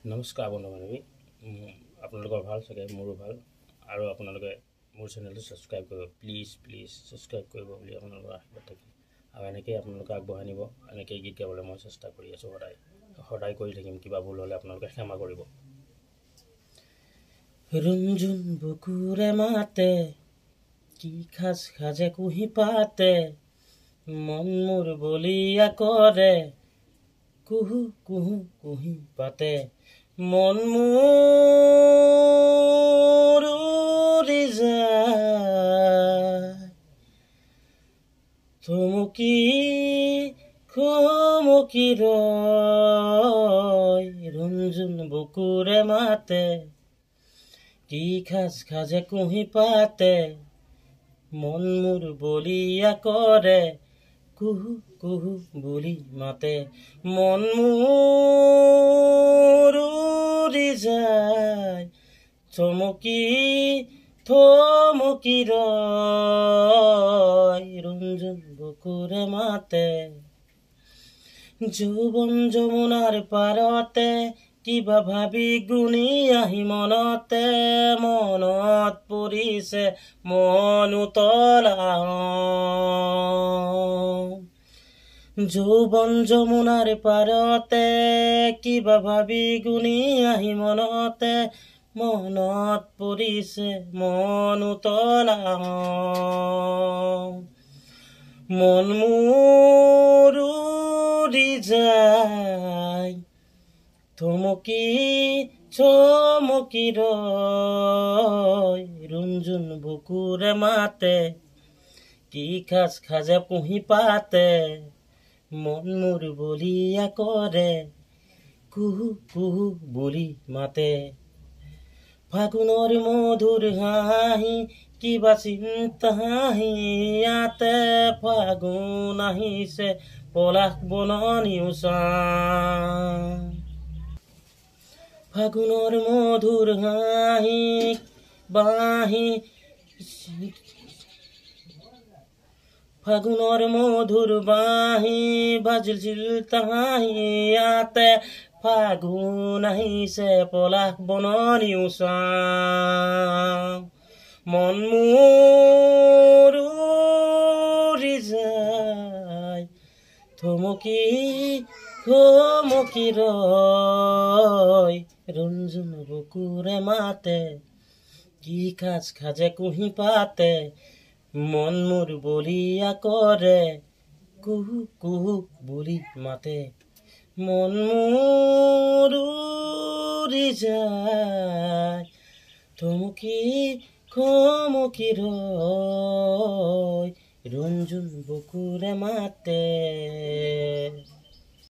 নমস্কাৰ বন্ধু বান্ধৱী, আপোনালোকৰ ভাল চাগে, মোৰো ভাল। আৰু আপোনালোকে মোৰ চেনেলটো ছাবস্ক্ৰাইব কৰিব, প্লিজ ছাবস্ক্ৰাইব কৰিব বুলি আপোনালোকৰ আশীৰ্বাদ থাকিল। আৰু এনেকৈয়ে আপোনালোকে আগবঢ়াই নিব। এনেকৈয়ে গীত গাবলৈ মই চেষ্টা কৰি আছোঁ, সদায় কৰি থাকিম। কিবা ভুল হ'লে আপোনালোকে ক্ষমা কৰিব। ৰুণজুন বুকুৰে মাতে, কি খাজ খাজে কুহি পাতে, মন মোৰ বলিয়া কৰে, কুহু কুহু কুহি পাতে, মন মোৰ উৰি যায়, থমকি খমকি ৰয়। ৰুণজুন বুকুৰে মাতে, কি খাজ খাজে কুহি পাতে, মন মোৰ বলিয়া কৰে, কুহু কুহু বুলি মাতে, মন মোৰ উৰি যায়, থমকি থমকি ৰয়। ৰুণজুন বুকুৰে মাতে, যৌৱন যমুনাৰ পাৰতে, কিবা ভাবি গুণি আহি মনতে, মনত পৰিছে মন উতলা। যৌৱন যমুনাৰ পাৰতে, কিবা ভাবি গুণি আহি মনতে, মনত পৰিছে মন উতলা। মন মোৰ উৰি যায়, থমকি থমকি ৰয়। ৰুণজুন বুকুৰে মাতে, কি খাজ খাজে কুহি পাতে, মন মোৰ বলিয়া কৰে, কুহু কুহু বুলি মাতে। ফাগুনৰ মধুৰ হাঁহি, কিবা চিন্তা হাঁহি ইয়াতে, ফাগুন আহিছে পলাশ বননি উষা। ফাগুনৰ মধুৰ হাঁহি বাঁহি, ফাগুনৰ মধুৰ বাঁহি বাজিছিল তাহাঁহি ইয়াতে, ফাগুন আহিছে পলাশ বননি উষা। মন মোৰ উৰি যায়, থমকি থমকি ৰয়। ৰুণজুন বুকুৰে মাতে, কি খাজ খাজে কুহি পাতে, মন মোৰ বলিয়া কৰে, কুহু কুহু বুলি মাতে, মন মোৰ উৰি যায়, থমকি খমকি ৰয়। ৰুণজুন বুকুৰে মাতে।